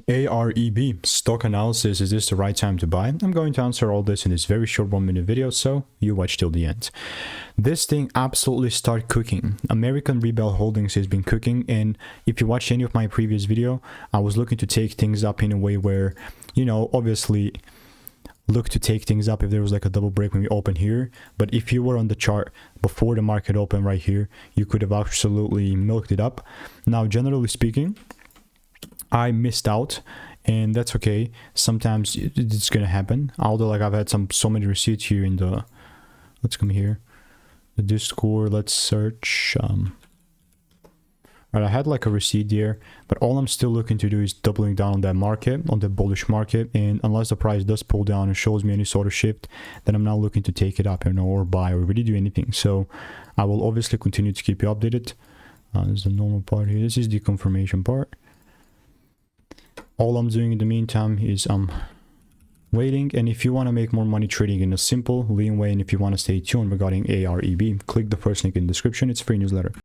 AREB stock analysis, is this the right time to buy? I'm going to answer all this in this very short 1-minute video, so you watch till the end. This thing absolutely start cooking. American Rebel Holdings has been cooking, and if you watch any of my previous video, I was looking to take things up in a way where, you know, obviously look to take things up if there was like a double break when we open here. But if you were on the chart before the market opened right here, you could have absolutely milked it up. Now, generally speaking, I missed out, and that's okay. Sometimes it's gonna happen. Although, like, I've had so many receipts here in the, let's come here, the Discord. Let's search. Right, I had like a receipt there, but all I'm still looking to do is doubling down on that market, on the bullish market. And unless the price does pull down and shows me any sort of shift, then I'm not looking to take it up, you know, or buy or really do anything. So I will obviously continue to keep you updated. This is the normal part here. This is the confirmation part. All I'm doing in the meantime is waiting. And if you want to make more money trading in a simple, lean way, and if you want to stay tuned regarding AREB, click the first link in the description. It's a free newsletter.